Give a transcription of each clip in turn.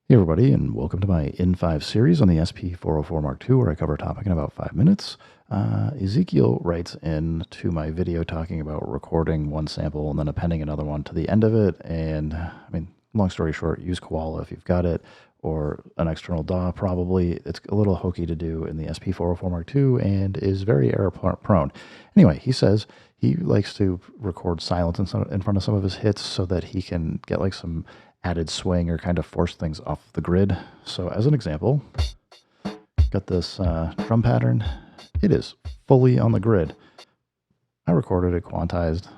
Hey everybody, and welcome to my N5 series on the SP404 Mark II, where I cover a topic in about 5 minutes. Ezekiel writes in to my video talking about recording one sample and then appending another one to the end of it. And long story short, use Koala if you've got it, or an external DAW probably. It's a little hokey to do in the SP404 Mark II and is very error prone. Anyway, he says he likes to record silence in front of some of his hits so that he can get like some added swing or kind of force things off the grid. So as an example, got this drum pattern. It is fully on the grid. I recorded it quantized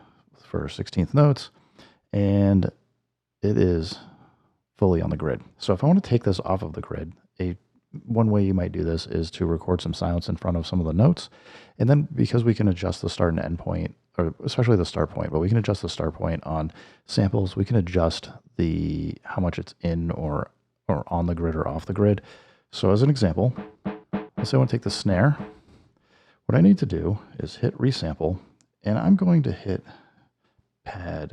for 16th notes, and it is fully on the grid. So if I want to take this off of the grid, one way you might do this is to record some silence in front of some of the notes. And then because we can adjust the start and end point, or especially the start point, but we can adjust the start point on samples, we can adjust how much it's in or on the grid or off the grid. So as an example, let's say I want to take the snare. What I need to do is hit resample, and I'm going to hit pad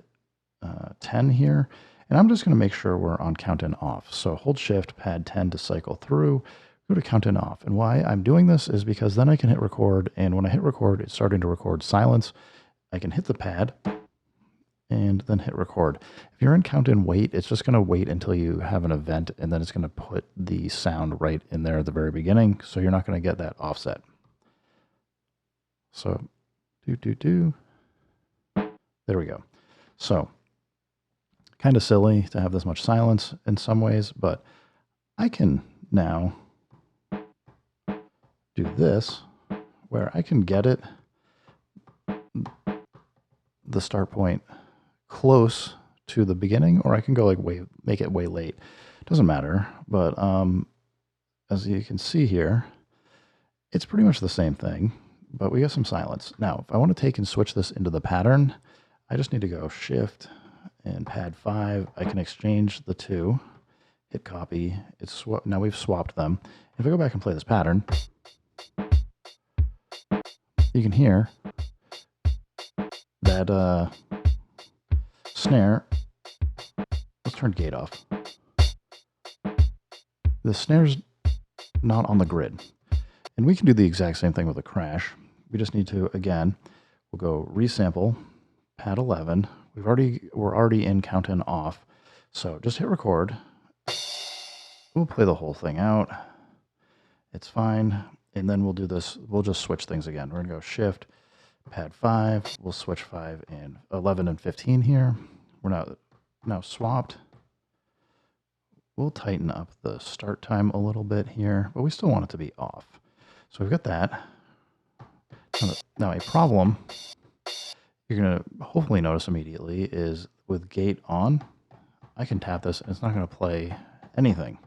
10 here, and I'm just going to make sure we're on count in off. So hold shift, pad 10 to cycle through, go to count in off. And why I'm doing this is because then I can hit record, and when I hit record, it's starting to record silence. I can hit the pad and then hit record. If you're in count in wait, it's just going to wait until you have an event, and then it's going to put the sound right in there at the very beginning, so you're not going to get that offset. So, there we go. So, kind of silly to have this much silence in some ways, but I can now do this, where I can get it, the start point, close to the beginning, or I can go like make it way late. Doesn't matter, but as you can see here, it's pretty much the same thing, but we got some silence. Now, if I want to take and switch this into the pattern, I just need to go shift and pad 5. I can exchange the two, hit copy. Now we've swapped them. If I go back and play this pattern, you can hear that snare. Let's turn gate off. The snare's not on the grid. And we can do the exact same thing with a crash. We just need to, again, we'll go resample, pad 11. We're already in count in off. So just hit record. We'll play the whole thing out. It's fine. And then we'll do this. We'll just switch things again. We're going to go shift, pad 5. We'll switch 5 and 11 and 15 here. We're now swapped. We'll tighten up the start time a little bit here, but we still want it to be off. So we've got that. Now a problem you're going to hopefully notice immediately is with gate on, I can tap this and it's not going to play anything.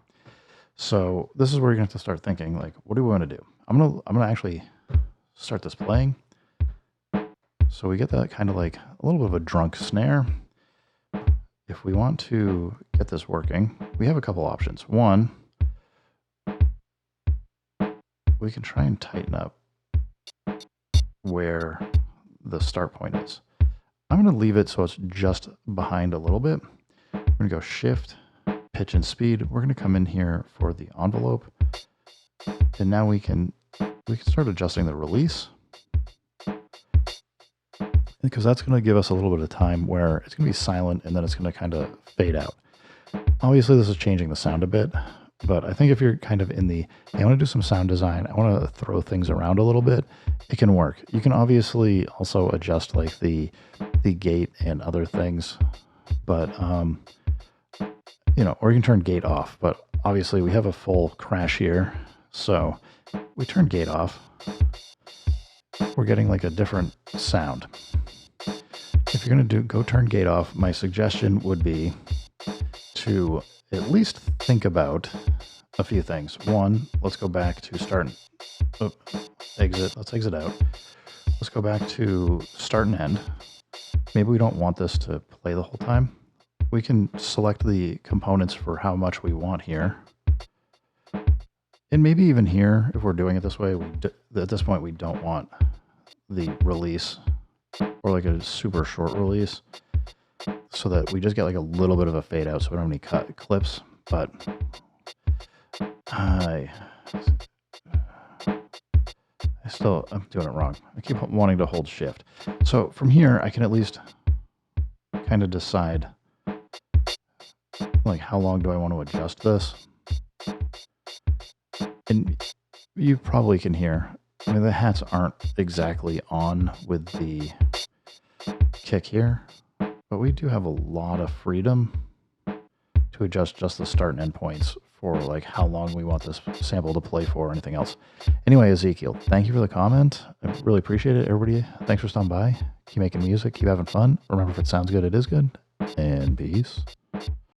So this is where you're going to have to start thinking, like, what do we want to do? I'm going to actually start this playing. So we get that kind of like a little bit of a drunk snare. If we want to get this working, we have a couple options. One, we can try and tighten up where the start point is. I'm going to leave it so it's just behind a little bit. We're going to go shift, pitch and speed. We're going to come in here for the envelope. And now we can start adjusting the release, because that's going to give us a little bit of time where it's going to be silent and then it's going to kind of fade out. Obviously, this is changing the sound a bit, but I think if you're kind of in the, hey, I want to do some sound design, I want to throw things around a little bit, it can work. You can obviously also adjust like the gate and other things, but, or you can turn gate off, but obviously we have a full crash here. So we turn gate off. We're getting like a different sound. If you're going to go turn gate off, my suggestion would be to at least think about a few things. One, let's go back to start, exit. Let's exit out. Let's go back to start and end. Maybe we don't want this to play the whole time. We can select the components for how much we want here. And maybe even here, if we're doing it this way, at this point, we don't want the release or like a super short release, so that we just get like a little bit of a fade out so we don't have any clips. but I'm doing it wrong. I keep wanting to hold shift. So from here, I can at least kind of decide, like, how long do I want to adjust this? And you probably can hear, I mean, the hats aren't exactly on with the kick here, but we do have a lot of freedom to adjust just the start and end points for like how long we want this sample to play for or anything else. Anyway, Ezekiel, thank you for the comment. I really appreciate it. Everybody, thanks for stopping by. Keep making music, keep having fun. Remember, if it sounds good, it is good. And peace.